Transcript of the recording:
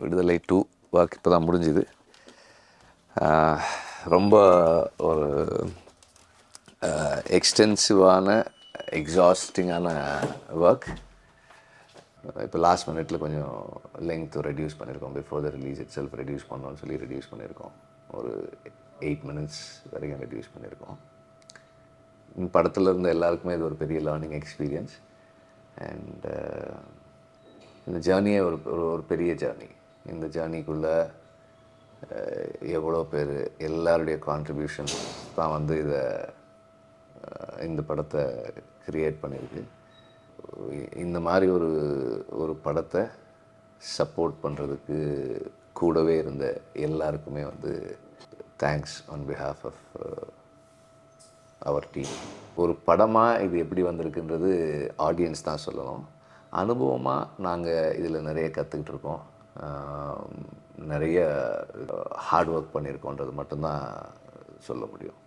விடுதலை 2 ஒர்க் இப்போ தான் முடிஞ்சுது. ரொம்ப ஒரு எக்ஸ்டென்சிவான எக்ஸாஸ்டிங்கான ஒர்க். இப்போ லாஸ்ட் மினிட்ல கொஞ்சம் லெங்க் ரெடியூஸ் பண்ணியிருக்கோம். Before the release it self reduce பண்ணோன்னு சொல்லி ரெடியூஸ் பண்ணியிருக்கோம். ஒரு 8 minutes வரைக்கும் ரெடியூஸ் பண்ணியிருக்கோம். படத்தில் இருந்த எல்லாருக்குமே இது ஒரு பெரிய லேர்னிங் எக்ஸ்பீரியன்ஸ். அண்ட் இந்த ஜேர்னியே ஒரு பெரிய ஜேர்னி. இந்த ஜேர்னிக்குள்ளே எவ்வளோ பேர் எல்லாருடைய கான்ட்ரிபியூஷன்ஸ் தான் வந்து இந்த படத்தை க்ரியேட் பண்ணியிருக்கு. இந்த மாதிரி ஒரு படத்தை சப்போர்ட் பண்ணுறதுக்கு கூடவே இருந்த எல்லாருக்குமே வந்து thanks on behalf of our team. ஒரு படமாக இது எப்படி வந்திருக்குன்றது ஆடியன்ஸ் தான் சொல்லணும். அனுபவமாக நாங்கள் இதில் நிறைய கற்றுக்கிட்டு இருக்கோம். நிறைய ஹார்ட் ஒர்க் பண்ணியிருக்கோன்றது மட்டும்தான் சொல்ல முடியும்.